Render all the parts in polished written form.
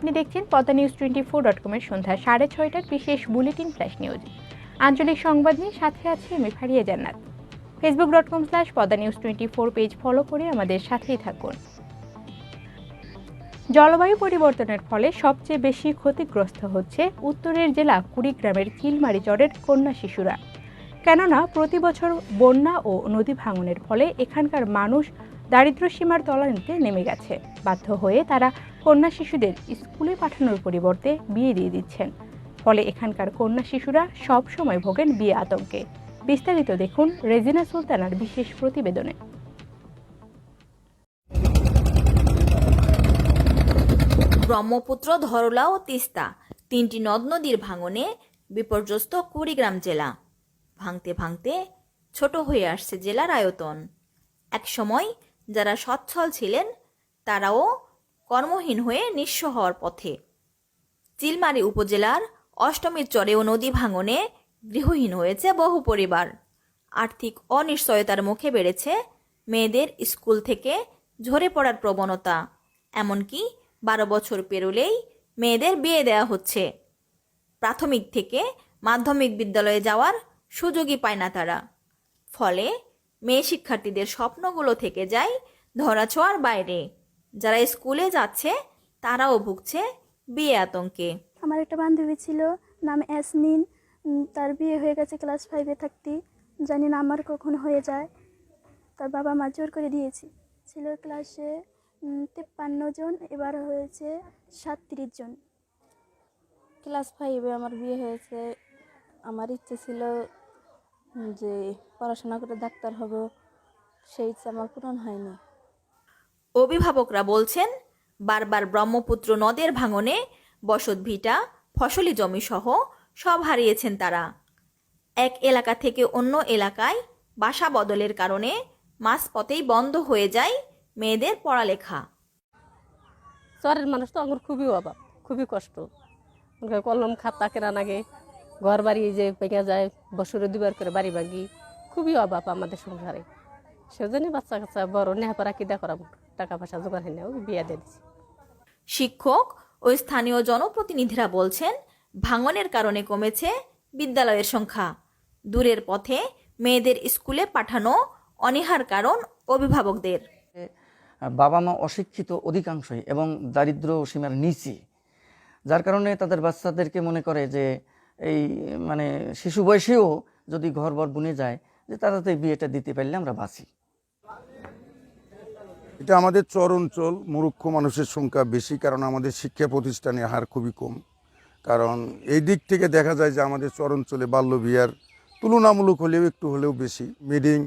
আপনি দেখছেন পদ্মা নিউজ 24.com-এর সন্ধ্যা 6:30টার বিশেষ বুলেটিন ফ্ল্যাশ নিউজ। আঞ্চলিক সংবাদ নিয়ে সাথে আছে আমি ফারিয়া জান্নাত। facebook.com/পদ্মা নিউজ 24 পেজ ফলো করে আমাদের সাথেই থাকুন। জলবায়ু পরিবর্তনের ফলে সবচেয়ে বেশি ক্ষতিগ্রস্ত হচ্ছে উত্তরের জেলা কুড়িগ্রামের চিলমারি চরের কন্যা শিশুরা। কেননা প্রতি বছর বন্যা ও নদী ভাঙনের ফলে এখানকার মানুষ দারিদ্র্যসীমার তলানিতে নেমে গেছে। বাধ্য হয়ে তারা কন্যা শিশুদের স্কুলে পাঠানোর পরিবর্তে বিয়ে দিয়ে দিচ্ছেন। ফলে এখানকার কন্যা শিশুরা সব সময় ভোগেন বিয়ে আতঙ্কে। বিস্তারিত দেখুন রেজিনা সুলতানার বিশেষ প্রতিবেদনে। ব্রহ্মপুত্র, ধরলা ও তিস্তা তিনটি নদ নদীর ভাঙনে বিপর্যস্ত কুড়িগ্রাম জেলা। ভাঙতে ভাঙতে ছোট হয়ে আসছে জেলার আয়তন। একসময় যারা সচ্ছল ছিলেন তারাও কর্মহীন হয়ে নিঃস্ব হওয়ার পথে। চিলমারি উপজেলার অষ্টমীর চরেও নদী ভাঙনে গৃহহীন হয়েছে বহু পরিবার। আর্থিক অনিশ্চয়তার মুখে বেড়েছে মেয়েদের স্কুল থেকে ঝরে পড়ার প্রবণতা। এমনকি 12 বছর পেরোলেই মেয়েদের বিয়ে দেওয়া হচ্ছে। প্রাথমিক থেকে মাধ্যমিক বিদ্যালয়ে যাওয়ার সুযোগই পায় না তারা। ফলে মেয়ে শিক্ষার্থীদের স্বপ্নগুলো থেকে যায় ধরাছোঁয়ার বাইরে। যারা স্কুলে যাচ্ছে তারাও ভুগছে বিয়ে আতঙ্কে। আমার একটা বান্ধবী ছিল, নাম ইয়াসমিন। তার বিয়ে হয়ে গেছে ক্লাস 5-এ থাকতে। জানি না আমার কখন হয়ে যায়। তার বাবা মা জোর করে দিয়েছি। ছিল ক্লাসে 53 জন, এবার হয়েছে 37 জন। ক্লাস 5-এ আমার বিয়ে হয়েছে। আমার ইচ্ছে ছিল যে পড়াশোনা করে ডাক্তার হব, সেই ইচ্ছে আমার পূরণ হয়নি। অভিভাবকরা বলছেন বারবার ব্রহ্মপুত্র নদের ভাঙনে বসতভিটা, ফসলি জমি সহ সব হারিয়েছেন তারা। এক এলাকা থেকে অন্য এলাকায় বাসা বদলের কারণে মাঝপথেই বন্ধ হয়ে যায় মেয়েদের পড়ালেখা। শহরের মানুষ তো আমার খুবই অভাব, খুবই কষ্ট। কলম খাতা কেনা লাগে, ঘর বাড়ি যে ভেঙে যায়, বছরে 2বার করে বাড়ি ভাঙি। খুবই অভাব আমাদের সংসারে। সেজন্য বাচ্চা কাচ্চা বড় নেহাপড়া কিদা করাবো, টাকা পয়সা জোগাড় হয় না, ওই বিয়া দিয়ে দিচ্ছি। শিক্ষক ও স্থানীয় জনপ্রতিনিধিরা বলছেন ভাঙনের কারণে কমেছে বিদ্যালয়ের সংখ্যা। দূরের পথে মেয়েদের স্কুলে পাঠানো অনীহার কারণ অভিভাবকদের। বাবা মা অশিক্ষিত অধিকাংশই এবং দারিদ্র্য সীমার নিচে, যার কারণে তাদের বাচ্চাদেরকে মনে করে যে এই শিশু বয়সেও যদি ঘরবর বুনে যায় যে তাড়াতাড়ি বিয়েটা দিতে পারলে আমরা বাঁচি। এটা আমাদের চর অঞ্চল, মূর্খ মানুষের সংখ্যা বেশি, কারণ আমাদের শিক্ষা প্রতিষ্ঠানের হার খুবই কম। কারণ এই দিক থেকে দেখা যায় যে আমাদের চর অঞ্চলে বাল্যবিয়ার তুলনামূলক হলেও একটু হলেও বেশি। মিটিং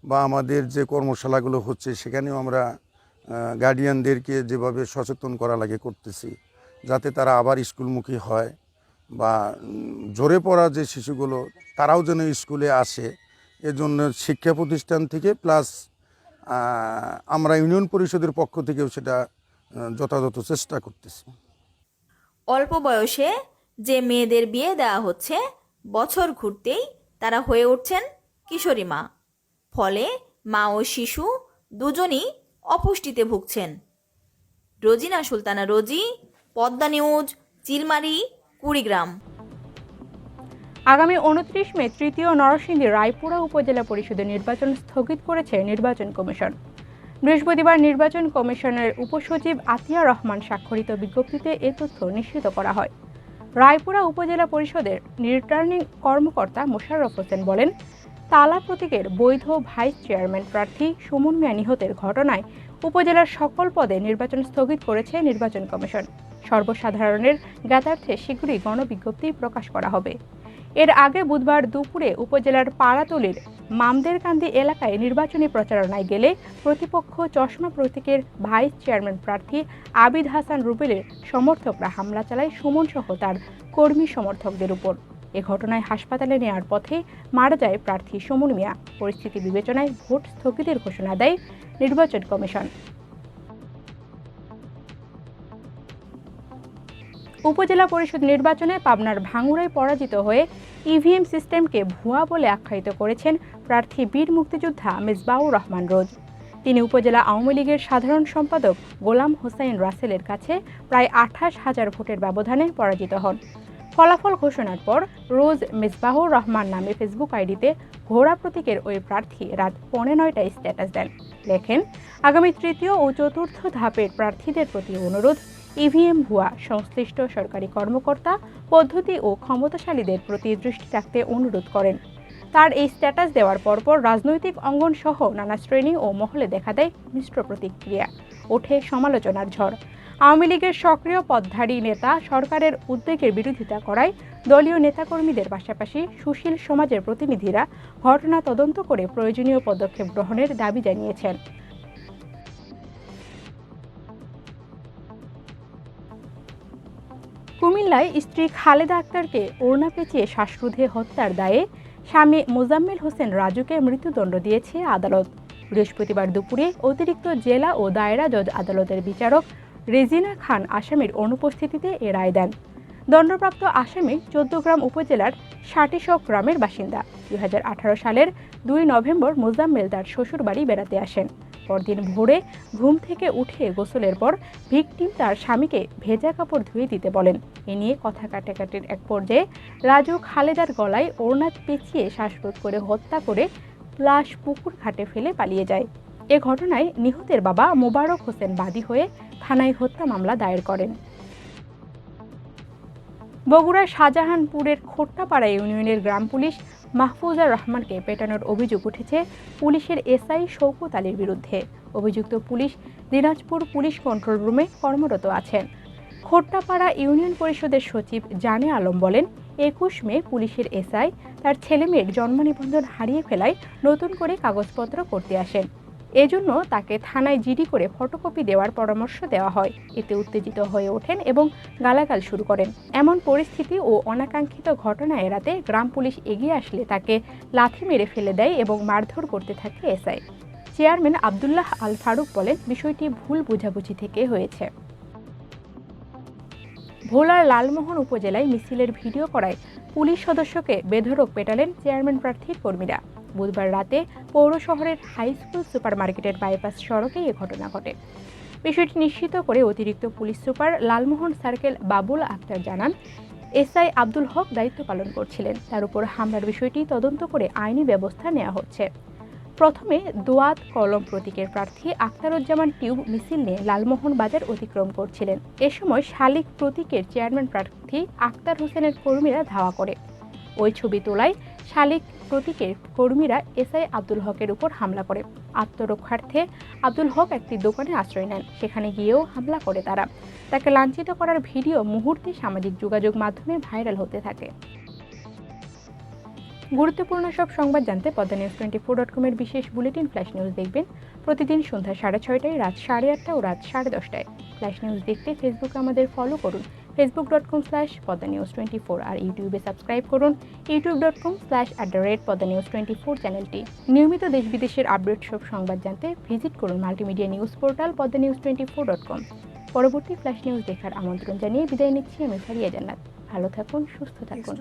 বা আমাদের যে কর্মশালাগুলো হচ্ছে সেখানেও আমরা গার্ডিয়ানদেরকে যেভাবে সচেতন করা লাগে করতেছি, যাতে তারা আবার স্কুলমুখী হয় বা ঝরে পড়া যে শিশুগুলো তারাও যেন স্কুলে আসে। এজন্য শিক্ষা প্রতিষ্ঠান থেকে প্লাস আমরা ইউনিয়ন পরিষদের পক্ষ থেকেও সেটা যথাযথ চেষ্টা করতেছি। অল্প বয়সে যে মেয়েদের বিয়ে দেওয়া হচ্ছে, বছর ঘুরতেই তারা হয়ে উঠছেন কিশোরী মা। ফলে মা ও শিশু দুজনই অপুষ্টিতে ভুগছেন। রোজিনা সুলতানা, রোজি, পদ্মা নিউজ, চিলমারি, কুড়িগ্রাম। আগামী 29 মে তৃতীয় নরসিংদী রায়পুরা উপজেলা পরিষদের নির্বাচন স্থগিত করেছে নির্বাচন কমিশন। বৃহস্পতিবার নির্বাচন কমিশনের উপসচিব আতিয়া রহমান স্বাক্ষরিত বিজ্ঞপ্তিতে এ তথ্য নিশ্চিত করা হয়। রায়পুরা উপজেলা পরিষদের রিটার্নিং কর্মকর্তা মোশাররফ হোসেন বলেন, তালা প্রতীকের বৈধ ভাইস চেয়ারম্যান প্রার্থী সুমন মিয়া নিহতের ঘটনায় উপজেলার সকল পদে নির্বাচন স্থগিত করেছে নির্বাচন কমিশন। সর্বসাধারণের জ্ঞাতার্থে শীঘ্রই গণবিজ্ঞপ্তি প্রকাশ করা হবে। এর আগে বুধবার দুপুরে উপজেলার পাড়াতলির মামদেরকান্দি এলাকায় নির্বাচনী প্রচারণায় গেলে প্রতিপক্ষ চশমা প্রতীকের ভাইস চেয়ারম্যান প্রার্থী আবিদ হাসান রুবেলের সমর্থকরা হামলা চালায় সুমন সহ তার কর্মী সমর্থকদের উপর। এ ঘটনায় হাসপাতালে নেওয়ার পথে মারা যায় প্রার্থী সুমন মিয়া। পরিস্থিতি বিবেচনায় ভোট স্থগিতের ঘোষণা দেয় নির্বাচন কমিশন। উপজেলা পরিষদ নির্বাচনে পাবনার ভাঙ্গুড়ায় পরাজিত হয়ে ইভিএম সিস্টেমকে ভুয়া বলে আখ্যায়িত করেছেন প্রার্থী বীর মুক্তিযোদ্ধা মেজবাউর রহমান রোজ। তিনি উপজেলা আওয়ামী লীগের সাধারণ সম্পাদক গোলাম হোসাইন রাসেলের কাছে প্রায় 28,000 ভোটের ব্যবধানে পরাজিত হন। ফলাফল ঘোষণার পর রোজ মিসবাহুর রহমান নামে ফেসবুক আইডিতে ঘোড়া প্রতীকের ওই প্রার্থী রাত 9:15টায় স্ট্যাটাস দেন। লেখেন, আগামী তৃতীয় ও চতুর্থ ধাপের প্রার্থীদের প্রতি অনুরোধ, ইভিএম ভুয়া, সংশ্লিষ্ট সরকারি কর্মকর্তা, পদ্ধতি ও ক্ষমতাশালীদের প্রতি দৃষ্টি রাখতে অনুরোধ করেন। তার এই স্ট্যাটাস দেওয়ার পরপর রাজনৈতিক অঙ্গন সহ নানা শ্রেণী ও মহলে দেখা দেয় মিশ্র প্রতিক্রিয়া, ওঠে সমালোচনার ঝড়। আওয়ামী লীগের সক্রিয় পদধারী নেতা সরকারের উদ্যোগের বিরোধিতা করায় দলীয় নেতাকর্মীদের পাশাপাশি সুশীল সমাজের প্রতিনিধিরা ঘটনা তদন্ত করে প্রয়োজনীয় পদক্ষেপ গ্রহণের দাবি জানিয়েছেন। কুমিল্লায় স্ত্রী খালেদা আক্তারকে ওড়না পেঁচিয়ে শ্বাসরোধে হত্যার দায়ে স্বামী মোজাম্মেল হোসেন রাজুকে মৃত্যুদণ্ড দিয়েছে আদালত। বৃহস্পতিবার দুপুরে অতিরিক্ত জেলা ও দায়রা জজ আদালতের বিচারক রেজিনা খান আসামির অনুপস্থিতিতে এ রায় দেন। দণ্ডপ্রাপ্ত আসামি 14গ্রাম উপজেলার সাটিশক গ্রামের বাসিন্দা। 2018 সালের 2 নভেম্বর মোজাম্মেল তার শ্বশুরবাড়ি বেড়াতে আসেন। পরদিন ভোরে ঘুম থেকে উঠে গোসলের পর ভিকটিম তার স্বামীকে ভেজা কাপড় ধুয়ে দিতে বলেন। এ নিয়ে কথা কাটাকাটির এক পর্যায়ে রাজু খালেদার গলায় ওড়না পেঁচিয়ে শ্বাসরোধ করে হত্যা করে লাশ পুকুর ঘাটে ফেলে পালিয়ে যায়। এ ঘটনায় নিহতের বাবা মোবারক হোসেন বাদী হয়ে থানায় হত্যা মামলা দায়ের করেন। বগুড়ার শাহজাহানপুরের খোট্টাপাড়া ইউনিয়নের গ্রাম পুলিশ মাহফুজার রহমানকে পেটানোর অভিযোগ উঠেছে পুলিশের এসআই শওকত আলীর বিরুদ্ধে। অভিযুক্ত পুলিশ দিনাজপুর পুলিশ কন্ট্রোল রুমে কর্মরত আছেন। খোট্টাপাড়া ইউনিয়ন পরিষদের সচিব জানে আলম বলেন, 21 মে পুলিশের এসআই তার ছেলেমেয়ের জন্ম নিবন্ধন হারিয়ে ফেলায় নতুন করে কাগজপত্র করতে আসেন। এজন্য তাকে থানায় জিডি করে ফটোকপি দেওয়ার পরামর্শ দেওয়া হয়। এতে উত্তেজিত হয়ে ওঠেন এবং গালাগাল শুরু করেন। এমন পরিস্থিতি ও অনাকাঙ্ক্ষিত ঘটনা এড়াতে গ্রাম পুলিশ এগিয়ে আসলে তাকে লাথি মেরে ফেলে দেয় এবং মারধর করতে থাকে এসআই। চেয়ারম্যান আব্দুল্লাহ আল ফারুক বলেন, বিষয়টি ভুল বোঝাবুঝি থেকে হয়েছে। ভোলার লালমোহন উপজেলায় মিছিলের ভিডিও করায় পুলিশ সদস্যকে বেধড়ক পেটালেন চেয়ারম্যান প্রার্থীর কর্মীরা। বুধবার রাতে পৌর শহরের হাই স্কুল সুপার মার্কেটের বাইপাস সড়কে এ ঘটনা ঘটে। বিষয়টি নিশ্চিত করে অতিরিক্ত police super Lalmohan circle Babul Akhtar জানান, এসআই আব্দুল হক দায়িত্ব পালন করছিলেন। তার উপর হামলার বিষয়টি তদন্ত করে আইনি ব্যবস্থা নেওয়া হচ্ছে। প্রথমে দোয়াত কলম প্রতীকের প্রার্থী আখতারুজ্জামান টিউব মিছিল নিয়ে লালমোহন বাজার অতিক্রম করছিলেন। এ সময় শালিক প্রতীকের চেয়ারম্যান প্রার্থী আক্তার হোসেনের কর্মীরা ধাওয়া করে। ওই ছবি তোলায় শালিক প্রতীকের কর্মীরা এসআই আব্দুল হকের উপর হামলা করে। আত্মরক্ষার্থে আব্দুল হক একটি দোকানে আশ্রয় নেন। সেখানে গিয়েও হামলা করে তারা। তাকে লাঞ্ছিত করার ভিডিও মুহূর্তে সামাজিক যোগাযোগ মাধ্যমে ভাইরাল হতে থাকে। গুরুত্বপূর্ণ সব সংবাদ জানতে পদ্মানিউজ24.com এর বিশেষ বুলেটিন ফ্ল্যাশ নিউজ দেখবেন প্রতিদিন সন্ধ্যা 6:30টায়, রাত 8:30 ও রাত 10:30টায়। ফ্ল্যাশ নিউজ দেখতে ফেসবুকে আমাদের ফলো করুন facebook.com/পদ্মানিউজ24 আর ইউটিউবে সাবস্ক্রাইব করুন youtube.com/@পদ্মানিউজ24 চ্যানেলটি। নিয়মিত দেশ বিদেশের আপডেট সব সংবাদ জানতে ভিজিট করুন মাল্টিমিডিয়া নিউজ পোর্টাল পদ্মানিউজ24.com। পরবর্তী ফ্ল্যাশ নিউজ দেখার আমন্ত্রণ জানিয়ে বিদায় নিচ্ছি আমি ফারিয়া জান্নাত। ভালো থাকুন, সুস্থ থাকুন।